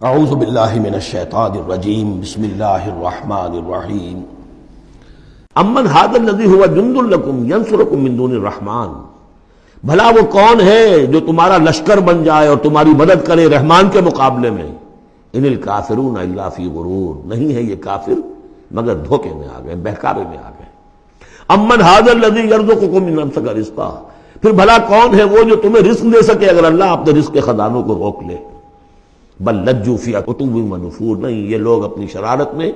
اعوذ باللہ من الشیطان الرجیم بسم اللہ الرحمن الرحیم امن ھذا الذی هو جند لکم ینصرکم من دون الرحمن، بھلا وہ کون ہے جو تمہارا لشکر بن جائے اور تمہاری مدد کرے رحمان کے مقابلے میں؟ ان الکافرون الا فی غرور، نہیں ہے یہ کافر مگر دھوکے میں آ گئے، بہکاوے میں آ گئے۔ امن ھذا الذی یرزقکم من امسک رزقا، پھر بھلا کون ہے وہ جو تمہیں رزق دے سکے اگر اللہ اپنے رزق کے خزانوں کو روک لے؟ بل لجوا فی عتو و نفور، نہیں، یہ لوگ اپنی شرارت میں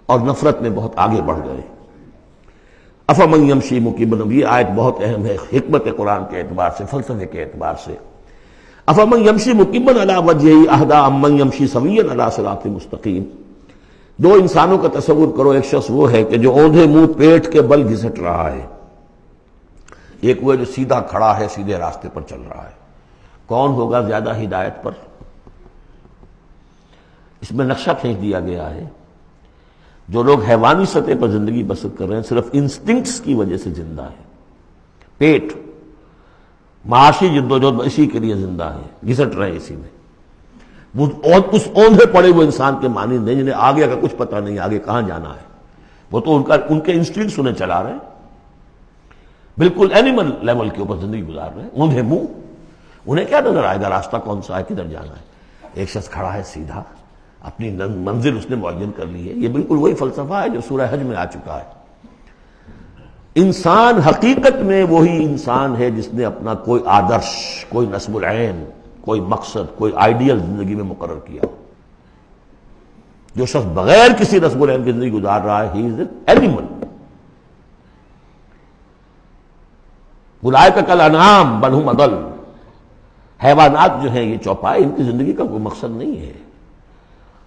اور نفرت میں بہت آگے بڑھ گئے۔ افمن یمشی مکبا، یہ آیت بہت اہم ہے حکمت قرآن کے اعتبار سے، فلسفے کے اعتبار سے۔ افمن یمشی مکبا علی وجہہ اہدی امن یمشی سویا علی صراط مستقیم، دو انسانوں کا تصور کرو، ایک شخص وہ ہے کہ جو اوندھے منہ پیٹ کے بل گھسٹ رہا ہے، ایک وہ جو سیدھا کھڑا ہے، سیدھے راستے پر چل رہا ہے۔ کون ہوگا زیادہ ہدایت پر؟ اس میں نقشہ کھینچ دیا گیا ہے۔ جو لوگ حیوانی سطح پر زندگی بسر کر رہے ہیں صرف انسٹنکٹس کی وجہ سے زندہ ہے، پیٹ، معاشی جدوجہد اسی کے لیے زندہ ہے، گھسٹ رہے ہیں اسی میں۔ وہ اس اوندھے پڑے ہوئے انسان کے مانند نہیں جنہیں آگے کا کچھ پتہ نہیں، آگے کہاں جانا ہے، وہ تو ان کے انسٹنکٹس انہیں چلا رہے ہیں، بالکل اینیمل لیول کے اوپر زندگی گزار رہے ہیں، اوندھے منہ۔ انہیں کیا نظر آئے گا راستہ کون سا ہے، کدھر جانا ہے؟ ایک شخص کھڑا ہے سیدھا، اپنی منزل اس نے معین کر لی ہے۔ یہ بالکل وہی فلسفہ ہے جو سورہ حج میں آ چکا ہے۔ انسان حقیقت میں وہی انسان ہے جس نے اپنا کوئی آدرش، کوئی نصب العین، کوئی مقصد، کوئی آئیڈیل زندگی میں مقرر کیا۔ جو شخص بغیر کسی نصب العین کی زندگی گزار رہا ہے، ہی از این اینیمل۔ اولئک کالانعام بل ھم اضل، حیوانات جو ہیں یہ چوپائے، ان کی زندگی کا کوئی مقصد نہیں ہے۔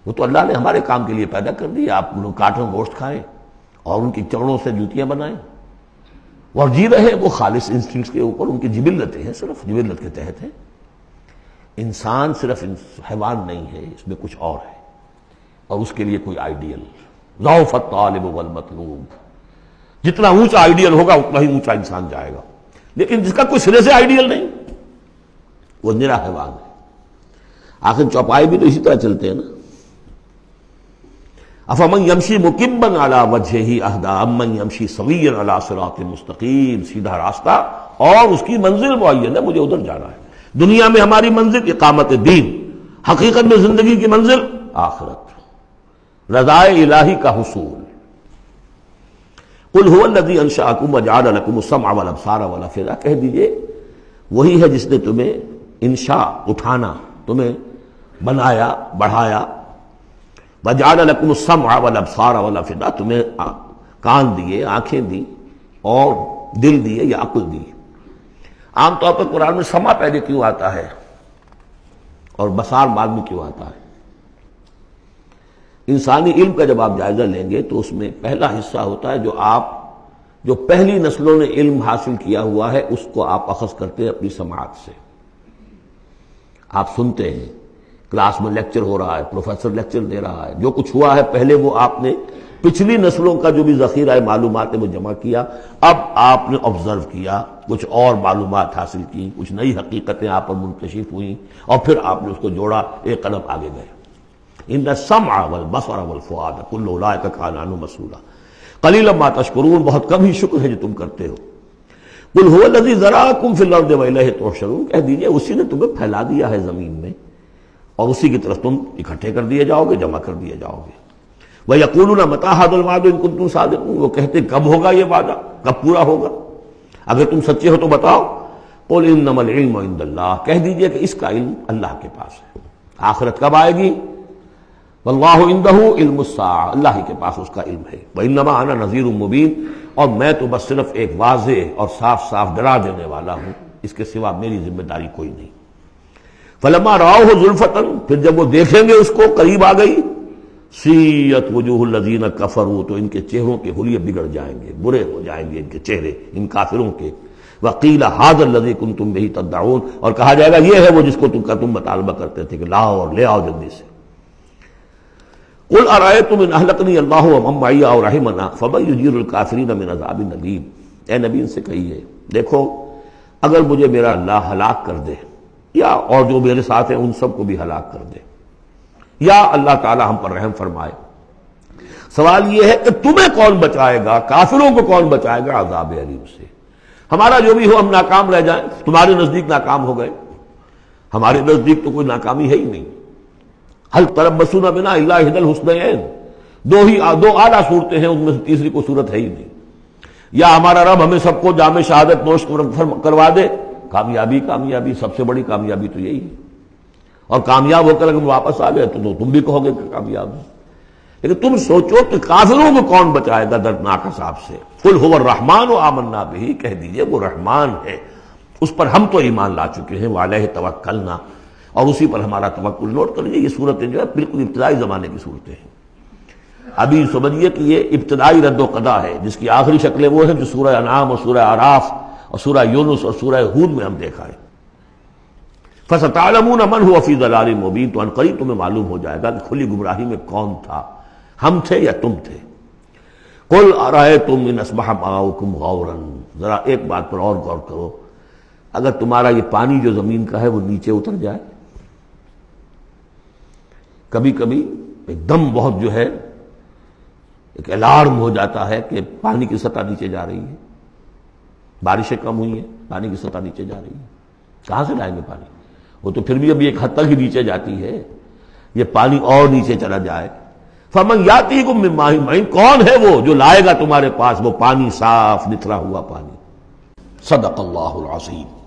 وہ تو اللہ نے ہمارے کام کے لیے پیدا کر دی، آپ لوگ کاٹن گوشت کھائیں اور ان کی چمڑوں سے جوتیاں بنائیں اور جی رہے وہ خالص انسٹنکٹس کے اوپر، ان کی جبلتیں ہیں، صرف جبلت کے تحت ہیں۔ انسان صرف حیوان نہیں ہے، اس میں کچھ اور ہے، اور اس کے لیے کوئی آئیڈیل۔ ضعف الطالب والمطلوب، جتنا اونچا آئیڈیل ہوگا اتنا ہی اونچا انسان جائے گا، لیکن جس کا کوئی سرے سے آئیڈیل نہیں وہ نرا حیوان ہے۔ آخر چوپائے بھی تو اسی طرح چلتے ہیں نا۔ افمن یمشی مکبا علی وجہہ اہدی امن یمشی سویا علی صراط مستقیم، سیدھا راستہ اور اس کی منزل معین ہے، مجھے ادھر جانا ہے۔ دنیا میں ہماری منزل اقامت دین، حقیقت میں زندگی کی منزل آخرت، رضائے الہی کا حصول۔ قل ھو الذی انشأکم وجعل لکم السمع والابصار والافئدہ، کہہ دیجئے وہی ہے جس نے تمہیں انشاء، اٹھانا، تمہیں بنایا، بڑھایا، وجعل لکم السمع والابصار والافئدہ، تمہیں کان دیے، آنکھیں دی اور دل دیے یا عقل دی۔ عام طور پر قرآن میں سمع پہلے کیوں آتا ہے اور بصار بعد میں کیوں آتا ہے؟ انسانی علم کا جب آپ جائزہ لیں گے تو اس میں پہلا حصہ ہوتا ہے جو پہلی نسلوں نے علم حاصل کیا ہوا ہے، اس کو آپ اخذ کرتے ہیں اپنی سماعت سے۔ آپ سنتے ہیں، کلاس میں لیکچر ہو رہا ہے، پروفیسر لیکچر دے رہا ہے، جو کچھ ہوا ہے پہلے وہ آپ نے پچھلی نسلوں کا جو بھی ذخیرہ معلومات ہے وہ جمع کیا، اب آپ نے آبزرو کیا، کچھ اور معلومات حاصل کی، کچھ نئی حقیقتیں آپ پر منکشف ہوئیں، اور پھر آپ نے اس کو جوڑا، ایک قدم آگے گئے۔ ان السمع والبصر والفؤاد کل اولئک کان عنہ مسئولا قلیلا ما تشکرون، بہت کم ہی شکر ہے جو تم کرتے ہو۔ قل ھو الذی ذرأکم فی الارض والیہ تحشرون، کہہ دیجئے اسی نے تمہیں پھیلا دیا ہے زمین میں اور اسی کی طرف تم اکٹھے کر دیے جاؤ گے، جمع کر دیے جاؤ گے۔ وَيَقُولُونَ مَتَىٰ هَٰذَا الْوَعْدُ إِن كُنتُمْ صَادِقِينَ، وہ کہتے کب ہوگا یہ وعدہ، کب پورا ہوگا، اگر تم سچے ہو تو بتاؤ۔ قُلْ إِنَّمَا الْعِلْمُ عِندَ اللَّهِ، کہہ دیجئے کہ اس کا علم اللہ کے پاس ہے۔ آخرت کب آئے گی؟ وَاللَّهُ عِندَهُ عِلْمُ السَّاعَةِ، اللہ ہی کے پاس اس کا علم ہے۔ وَإِنَّمَا أَنَا نَذِيرٌ مُّبِينٌ، اور میں تو بس صرف ایک واضح اور صاف صاف ڈرا دینے والا ہوں، اس کے سوا میری ذمہ داری کوئی نہیں۔ فَلَمَّا رَأَوْهُ زُلْفَةً، پھر جب وہ دیکھیں گے اس کو، قریب آ گئی، سیئت وجوہ الذین کفروا، تو ان کے چہروں کے حلیے بگڑ جائیں گے، برے ہو جائیں گے ان کے چہرے، ان کافروں کے۔ وقیل ھذا الذی کنتم بہ تدعون، اور کہا جائے گا یہ ہے وہ جس کو تم مطالبہ کرتے تھے کہ لاؤ اور لے آؤ جلدی سے۔ قل ارأیتم ان اہلکنی اللہ ومن معی او رحمنا فمن یجیر الکافرین من عذاب الیم، اے نبی ان سے کہیے دیکھو اگر مجھے میرا اللہ ہلاک کر دے یا اور جو میرے ساتھ ہیں ان سب کو بھی ہلاک کر دے، یا اللہ تعالی ہم پر رحم فرمائے۔ سوال یہ ہے کہ تمہیں کون بچائے گا، کافروں کو کون بچائے گا عذاب علیم سے؟ ہمارا جو بھی ہو ہم ناکام رہ جائیں، تمہارے نزدیک ناکام ہو گئے، ہمارے نزدیک تو کوئی ناکامی ہے ہی نہیں۔ حل تربصون بنا الا احدی الحسنیین، دو اعلیٰ صورتیں ہیں، ان میں سے تیسری کوئی صورت ہے ہی نہیں۔ یا ہمارا رب ہمیں سب کو جام شہادت نوش کروا دے، کامیابی کامیابی، سب سے بڑی کامیابی تو یہی ہے۔ اور کامیاب ہو کر اگر واپس آ گئے تو تم بھی کہو گے کہ کامیاب ہو۔ لیکن تم سوچو کہ کافروں کو کون بچائے گا دردناک عذاب سے؟ قل هو الرحمن آمنا به، کہہ دیجئے وہ رحمان ہے، اس پر ہم تو ایمان لا چکے ہیں، وعلیہ توکلنا، اور اسی پر ہمارا توکل۔ نوٹ کر لیجیے یہ صورتیں جو ہے بالکل ابتدائی زمانے کی صورتیں ہیں۔ ابھی سمجھیے کہ یہ ابتدائی رد و قضا ہے، جس کی آخری شکلیں وہ ہیں جو سورہ انعام اور سورہ اعراف اور سورہ یونس اور سورہ ہود میں ہم دیکھا ہے۔ فَسَتَعْلَمُونَ مَنْ هُوَ فِي ضَلَالٍ مُبِينٍ، تو عنقریب تمہیں معلوم ہو جائے گا کہ کھلی گمراہی میں کون تھا، ہم تھے یا تم تھے۔ قُلْ أَرَأَيْتُمْ إِنْ أَصْبَحَ مَاؤُكُمْ غَوْرًا، ذرا ایک بات پر اور غور کرو، اگر تمہارا یہ پانی جو زمین کا ہے وہ نیچے اتر جائے، کبھی کبھی ایک دم بہت جو ہے ایک الارم ہو جاتا ہے کہ پانی کی سطح نیچے جا رہی ہے، بارشیں کم ہوئی ہیں، پانی کی سطح نیچے جا رہی ہے، کہاں سے لائیں گے پانی؟ وہ تو پھر بھی ابھی ایک حد تک ہی نیچے جاتی ہے، یہ پانی اور نیچے چلا جائے۔ فَمَنْ يَأْتِيكُم مِّن مَّاءٍ مَّعِينٍ، کون ہے وہ جو لائے گا تمہارے پاس وہ پانی صاف نتھرا ہوا پانی؟ صدق اللہ العظیم۔